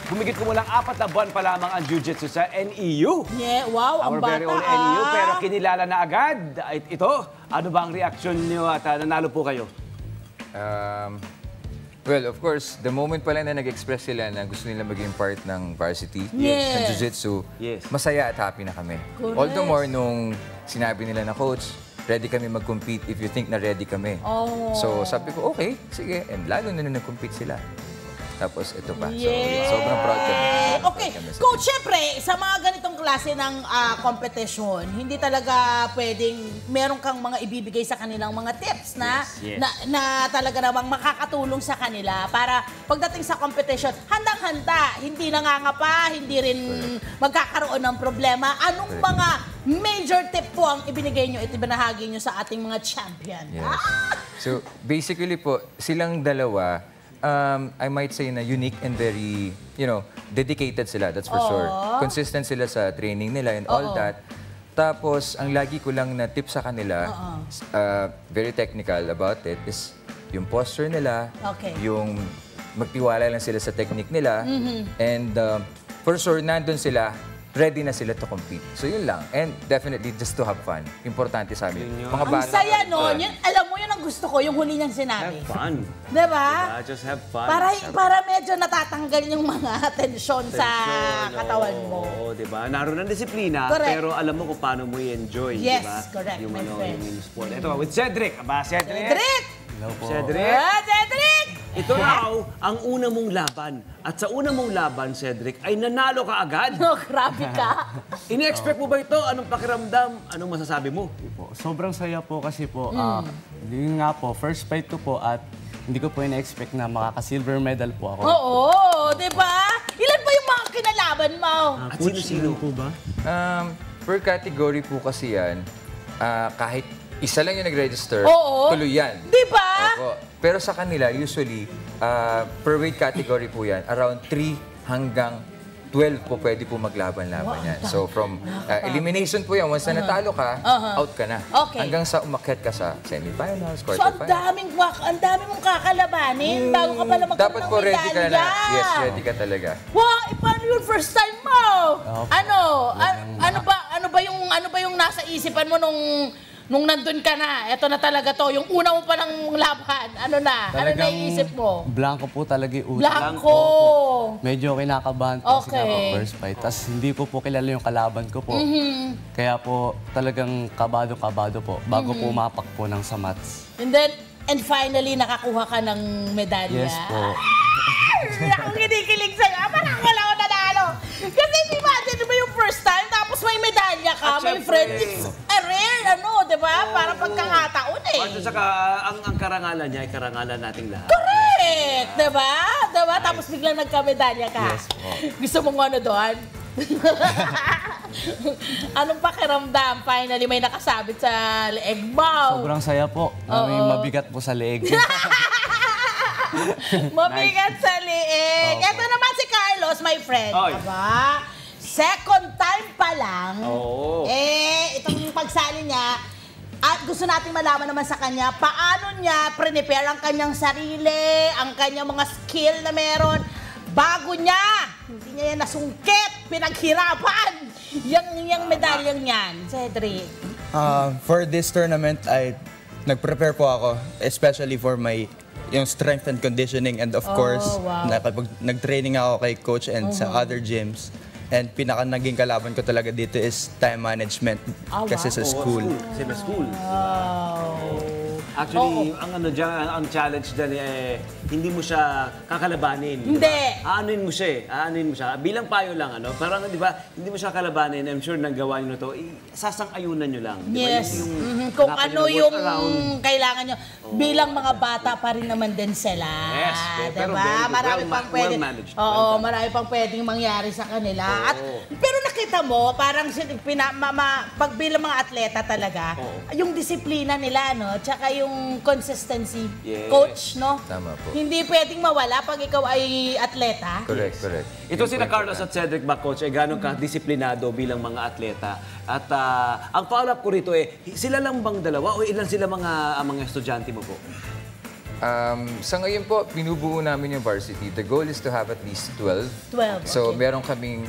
Humigit kumulang 4 na buwan pa lamang ang jiu-jitsu sa NEU. Yeah, wow, Our ang bata very own NEU, pero kinilala na agad. Ito, ano ba ang reaksyon niyo at nanalo po kayo? Well, of course, the moment pa lang na nag-express sila na gusto nila maging part ng varsity, Yes. ng jiu-jitsu, Yes. masaya at happy na kami. Correct. All the more nung sinabi nila na, Coach, ready kami mag-compete if you think na ready kami. Oh. So sabi ko, okay, sige. And lalo na nung nag-compete sila. Tapos ito pa. Yes. So, sobrang proud kami. Okay. Coach, syempre, sa mga ganitong klase ng competition, hindi talaga pwedeng meron kang mga ibibigay sa kanilang mga tips na, Yes, yes. na talaga namang makakatulong sa kanila para pagdating sa competition, handang-handa, hindi nangangapa, hindi rin magkakaroon ng problema. Anong mga major tip po ang ibinigay nyo, ibinahagi nyo sa ating mga champion? Yes. So, basically po, silang dalawa, I might say na unique and very, dedicated sila, that's for sure. Consistent sila sa training nila and all that. Tapos, ang lagi ko lang na tip sa kanila, very technical about it, is yung posture nila, Okay. yung magtiwala lang sila sa technique nila, and for sure, nandun sila, ready na sila to compete. So yun lang. And definitely just to have fun. Importante sa amin. Mga Ang bata. saya nun. Yun, alam mo, yun ang gusto ko, yung huli niyang sinabi. Have fun. Diba? Just have fun. Para medyo natatanggal yung mga tensyon sa katawan mo. Oo, diba? Naroon ang disiplina, Correct. pero alam mo kung paano mo i-enjoy, Yes, diba? correct, Yung, my friend. yung sport. Ito, with Cedric. Aba, Cedric. Cedric! Hello po. Cedric. Cedric! Ito raw ang una mong laban. At sa una mong laban, Cedric, ay nanalo ka agad. No, grabe ka. Ini-expect mo ba ito? Anong pakiramdam? Anong masasabi mo? Po. Sobrang saya po kasi po, yun nga po, first fight ko po at hindi ko po ina-expect na makaka-silver medal po ako. Oo, di ba? Ilan ba yung mga kinalaban mo? At sino-sino? po ba? Per category po kasi yan, kahit isa lang yung nag-register, Oo. tuloy yan. Di ba? Opo. Pero sa kanila, usually, per weight category po yan, around 3 hanggang 12 po pwede po maglaban-laban yan. So from elimination po yan, once na natalo ka, out ka na. Okay. Hanggang sa umakyat ka sa semifinals, So, ang quarterfinals. dami mong kakalabanin bago ka pala magkaroon Dapat ng po ready ka medalya. na. Yes, ready ka talaga. Wow, paano yung first time mo? Opo. Ano ba yung nasa isipan mo nung nandun ka na? Ito na talaga to, yung una mo pa ng laban. Ano na? Ano naiisip mo? Blanco po talaga yung utak. Blanco. Medyo kinakabahan po kasi nga po Okay. first fight. Tapos hindi ko po kilala yung kalaban ko po. Kaya po talagang kabado-kabado po bago po umapak po ng sa mats. And finally, nakakuha ka ng medalya. Yes po. Akong kinikilig sa'yo. Parang wala ko nanalo. Kasi imagine mo yung first time, tapos may medalya ka, At my syempre, friend. It's a rare, di ba? Parang pagkakataon eh. At saka, ang karangalan niya ay karangalan nating lahat. Correct! Di ba? Diba? Tapos biglang nagkamedalya ka. Yes po. Gusto mong ano doon? Anong pakiramdam? Finally, may nakasabit sa leeg mo. Sobrang saya po. May mabigat po sa leeg. Mabigat sa leeg. Ito naman si Carlos, my friend. Oy. Aba, second time pa lang. Oo. Itong pagsali niya, at gusto nating malaman naman sa kanya, paano niya prepare ang kanyang sarili, ang kanyang mga skill na meron, bago niya, hindi niya yan nasungkit, pinaghirapan, yung medalyang yan. Cedric. For this tournament, nag-prepare po ako, especially for yung strength and conditioning, and of course, wow. nag-training ako kay coach and sa other gyms. And pinaka naging kalaban ko talaga dito is time management kasi sa school. Kasi may school. Wow. Actually, ang ano dyan, ang challenge dyan hindi mo siya kakalabanin. Hindi. Diba? Aanuin mo siya Aanuin mo siya. Bilang payo lang, parang, di ba, hindi mo siya kakalabanin. I'm sure nagawa nyo na to. Sasang-ayunan nyo lang. Di ba? Yes. Yung Kung hanapan ano nyo ng yung workaround. kailangan nyo. Bilang mga bata pa rin naman din sila. Yes, pero diba? very good. Marami pang pwede. Well-managed. Oo, Well done. marami pang pwedeng mangyari sa kanila. At, pero nakita mo, parang pag bilang mga atleta talaga, yung disiplina nila, no? Tsaka yung consistency. Yes. Coach, no? Tama po. Hindi pwedeng mawala pag ikaw ay atleta. Correct, correct. Ito sina Carlos at Cedric ba, Coach, gano'ng ka-disiplinado bilang mga atleta. At ang follow-up ko rito sila lang bang dalawa o ilan sila mga estudyante mo po? Sa ngayon po, binubuo namin yung varsity. The goal is to have at least 12. 12, So, okay. meron kaming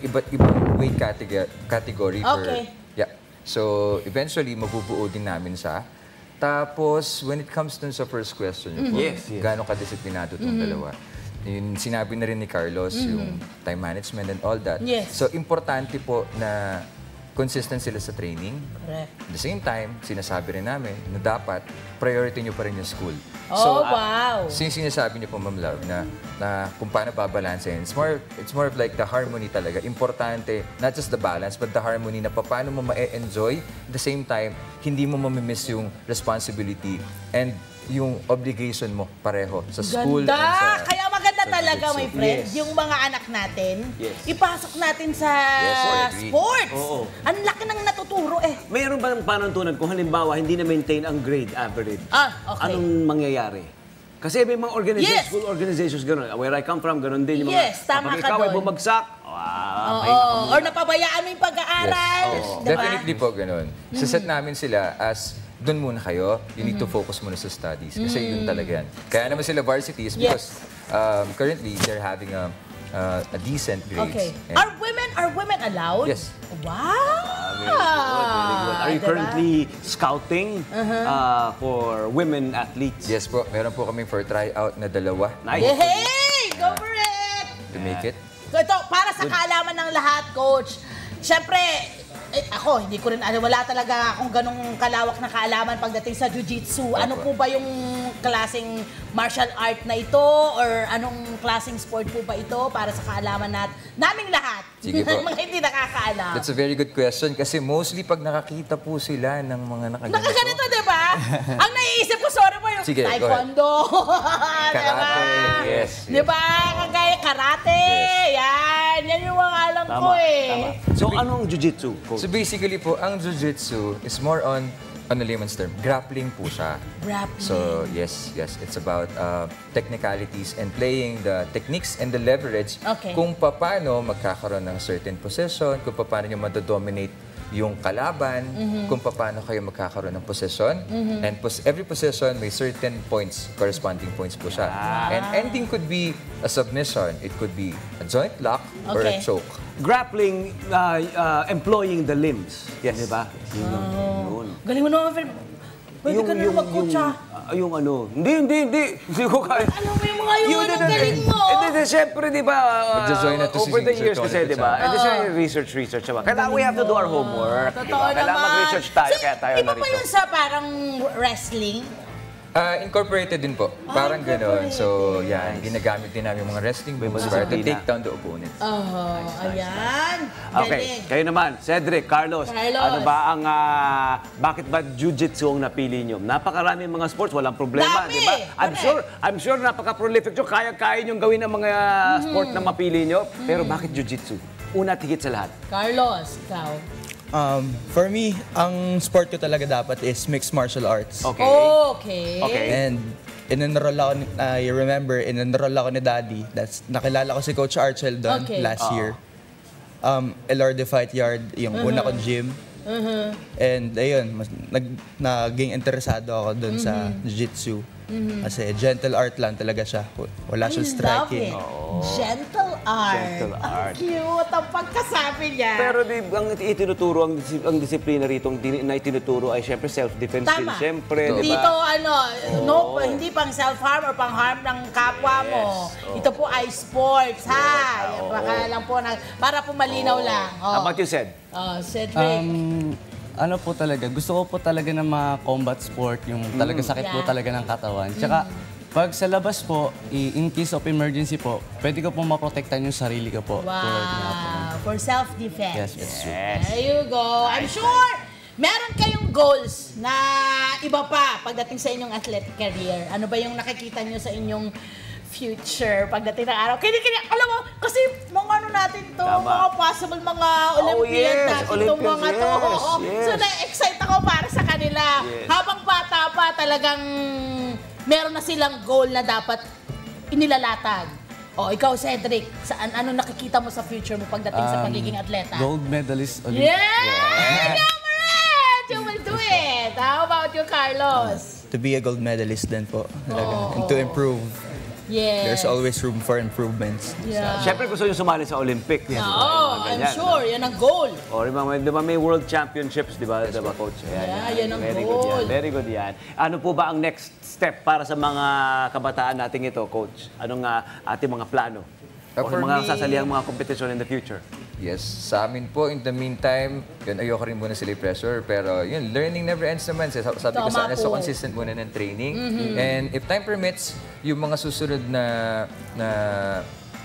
iba't ibang weight category Okay. Yeah. So, eventually, mabubuo din namin siya. Tapos, when it comes dun sa first question niyo po, Yes, yes. gaano kadisiplinado itong dalawa? Yung sinabi na rin ni Carlos, yung time management and all that. Yes. So, importante po na consistent sila sa training. Correct. At the same time, sinasabi rin namin na dapat priority nyo pa rin yung school. Oh, wow. So yung sinasabi niyo po, Ma'am Love, na kung paano babalansin, it's more of like the harmony talaga. Importante, not just the balance, but the harmony na paano mo ma-enjoy. At the same time, hindi mo mamimiss yung responsibility and yung obligation mo pareho sa school Ganda! and sa... Kaya maganda sa talaga, jiu-jitsu. my friend, Yes. yung mga anak natin, Yes. ipasok natin sa Yes, I agree. sports. Oo. Ang laki ng natuturo eh. Mayroon ba ng panuntunan kung halimbawa hindi na-maintain ang grade average? Okay. Anong mangyayari? Kasi may mga organizations, Yes. school organizations, gano'n. Where I come from, gano'n din yung mga... Yes, tama kapag ka ikaw ay doon. bumagsak, Oo. Or napabayaan mo yung pag-aaral. Yes. Diba? Definitely po ganun. Saset namin sila as doon muna kayo, you need to focus muna sa studies. Kasi yun talaga yan. Kaya naman sila varsities because currently they're having a decent grades. Okay. And- Are women allowed? Yes. Wow! Very good. Are you Diba? currently scouting for women athletes? Yes po, meron po kaming for tryout na 2 Nice. Yay! Go for it! to make it. Ito, para sa kaalaman ng lahat, Coach. Siyempre, ako, hindi ko rin, wala talaga akong ganong kalawak na kaalaman pagdating sa jiu-jitsu. Ano po ba yung klaseng martial art na ito? Or anong klaseng sport po ba ito para sa kaalaman naming lahat? Sige po. Mga hindi nakakaalam. That's a very good question kasi mostly pag nakakita po sila ng mga Nakaganito, di ba? Ang naiisip ko, sorry po, yung Sige, go ahead. taekwondo. Karate, yes, Di ba? Kagaya karate. Yan. Yan yung mga alam ko eh. Tama. So, anong jiu-jitsu, coach? So basically po, ang jiu-jitsu is more on a layman's term, grappling po siya. Grappling. So yes, it's about technicalities and playing the techniques and the leverage Okay. kung paano magkakaroon ng certain possession, kung paano nyo madodominate yung kalaban, kung paano kayo magkakaroon ng possession. And every possession may certain points, corresponding points po siya. And ending could be a submission, it could be a joint lock or a Okay. choke. Grappling, employing the limbs. Yes. Di ba? Yun. Galing mo naman, friend. Pwede ka na mag-coach ah. Yung ano, hindi ko kaya. Alam mo yung mga yun, ang galing mo. Hindi, siyempre, di ba, Magja-join na to si over the Sir years Tony kasi, di ba, Pizarro. and this is research, diba? Kailangan we have to do our homework, di Totoo ba? Kailangan naman. mag-research tayo, So, kaya tayo iba pa narito. yun sa parang wrestling? Incorporated din po. Parang gano'n. So, yan. Ginagamit din namin yung mga wrestling moves para to disiplina. take down the opponent. Ayan. Okay, Galing. kayo naman, Cedric, Carlos, ano ba ang, bakit ba jiu-jitsu ang napili nyo? Napakarami mga sports, walang problema, Dami, di ba? correct. I'm sure napaka-prolific nyo, kaya nyo gawin ang mga sport na mapili nyo, pero bakit jiu-jitsu? Una at higit sa lahat. Carlos, ikaw. For me, ang sport ko talaga dapat is mixed martial arts. Okay. Okay. Okay. And in-enroll ako, I remember, in-enroll ako ni Daddy. Nakilala ko si Coach Archel doon Okay. last year. Elorde Fight Yard, yung una kong gym. And ayun, naging interesado ako doon sa jiu-jitsu. Kasi gentle art lang talaga siya. Wala siyang striking. Gentle art. Gentle art. Ang cute ang pagkasabi niya. Pero di, ang itinuturo, ang disiplina rito na itinuturo ay syempre self-defense skill. Tama. Syempre, di Dito, ba? hindi pang self-harm or pang-harm ng kapwa mo. Yes. Ito po ay sports, ha? Baka lang po, para po malinaw lang. How about you, Ced? Cedric. Ano po talaga, gusto ko po talaga ng mga combat sport, yung talaga sakit po Yeah. talaga ng katawan. Tsaka, pag sa labas po, in case of emergency po, pwede ko po maprotektan yung sarili ko po. Tulad nga po. For self-defense. Yes, that's true. There you go. I'm sure meron kayong goals na iba pa pagdating sa inyong athletic career. Ano ba yung nakikita nyo sa inyong future pagdating ng araw? Kaya, alam mo, kasi mga ano natin to, Tama. mga possible mga Olympiad yes, natin Olympians, itong mga to. yes. So, na-excite ako para sa kanila. Yes. Habang bata pa, talagang meron na silang goal na dapat inilalatag. O, ikaw, Cedric, ano nakikita mo sa future mo pagdating sa pagiging atleta? Gold medalist Olympic. Yeah! Go for it! you will do it. How about you, Carlos? To be a gold medalist din po. Talaga. And to improve. Yes. There's always room for improvements. Yeah. Siyempre gusto nyo sumali sa Olympic. No, Mga I'm ganyan, sure. no? Yan ang goal. O, di ba may World Championships, di ba, Coach? Yeah, yan ang Very goal. good yan. Very good yan. Ano po ba ang next step para sa mga kabataan nating ito, Coach? Anong ating mga plano? O For mga me- sasalihang mga competition in the future? Yes, sa amin po, in the meantime, yun, ayoko rin muna sila pressure, pero yun, learning never ends naman. Sabi ko Tama sana, so po. consistent muna ng training. And if time permits, yung mga susunod na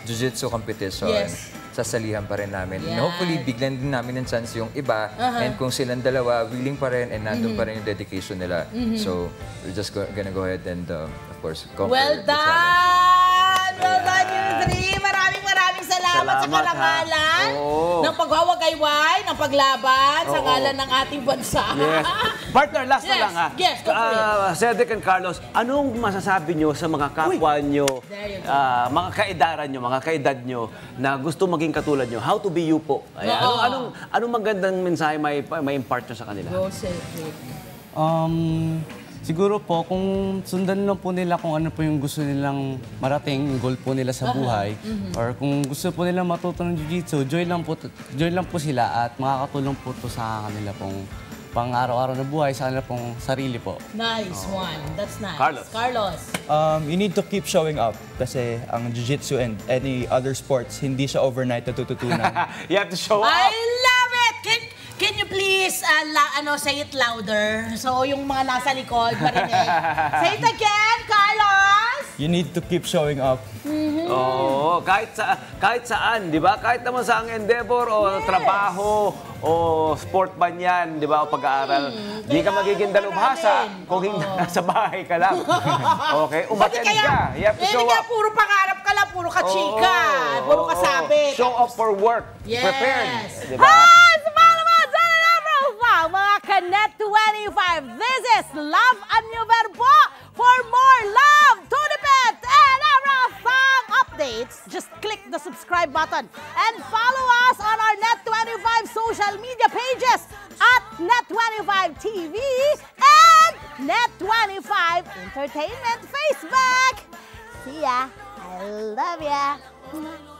jiu-jitsu competition, Yes. sasalihan pa rin namin. And Yan. hopefully, biglan din namin ng chance yung iba. And kung silang dalawa, willing pa rin and nandun pa rin yung dedication nila. So, we're just gonna go ahead and, of course, conquer Well the challenge. done! Well done, you three! Maraming salamat sa Salamat, karangalan ha? Oo. ng pagwawagayway, ng paglaban sa Oo. ngalan ng ating bansa. Yes. Partner, last na Yes, lang ha. yes, go for it. Cedric and Carlos, anong masasabi nyo sa mga kapwa nyo, There you go. mga kaedaran nyo, mga kaedad nyo, na gusto maging katulad nyo? How to be you po. Ayan. Oo. Anong magandang mensahe may impart nyo sa kanila? Go, Cedric. Siguro po, kung sundan lang po nila kung ano po yung gusto nilang marating, yung goal po nila sa buhay, or kung gusto po nilang matuto ng jiu-jitsu, join lang po sila at makakatulong po to sa kanila pong pang-araw-araw na buhay, sa kanila pong sarili po. Nice one. That's nice. Carlos. You need to keep showing up kasi ang jiu-jitsu and any other sports, hindi siya overnight natututunan. You have to show I up. love it! Can you please say it louder? So, yung mga nasa likod, marinig. Say it again, Carlos! You need to keep showing up. Oo, kahit saan, di ba? Kahit naman sa ang endeavor o trabaho o sport man yan, di ba? O pag-aaral. Di ka magiging dalubhasa kung hindi nasa bahay ka lang. Okay? Umattend ka. You have to show Kaya up. puro pangarap ka lang, puro kachika, puro Oo. kasabi. Show up for work. Yes. Prepared. Di ba? Hi! Sa mga naman, sa profile, mga Kanet 25. This is Love a New Verbo. For more love, to the pet, and everything updates, just click the subscribe button and follow us on our Net25 social media pages at Net25 TV and Net25 Entertainment Facebook. See ya. I love ya.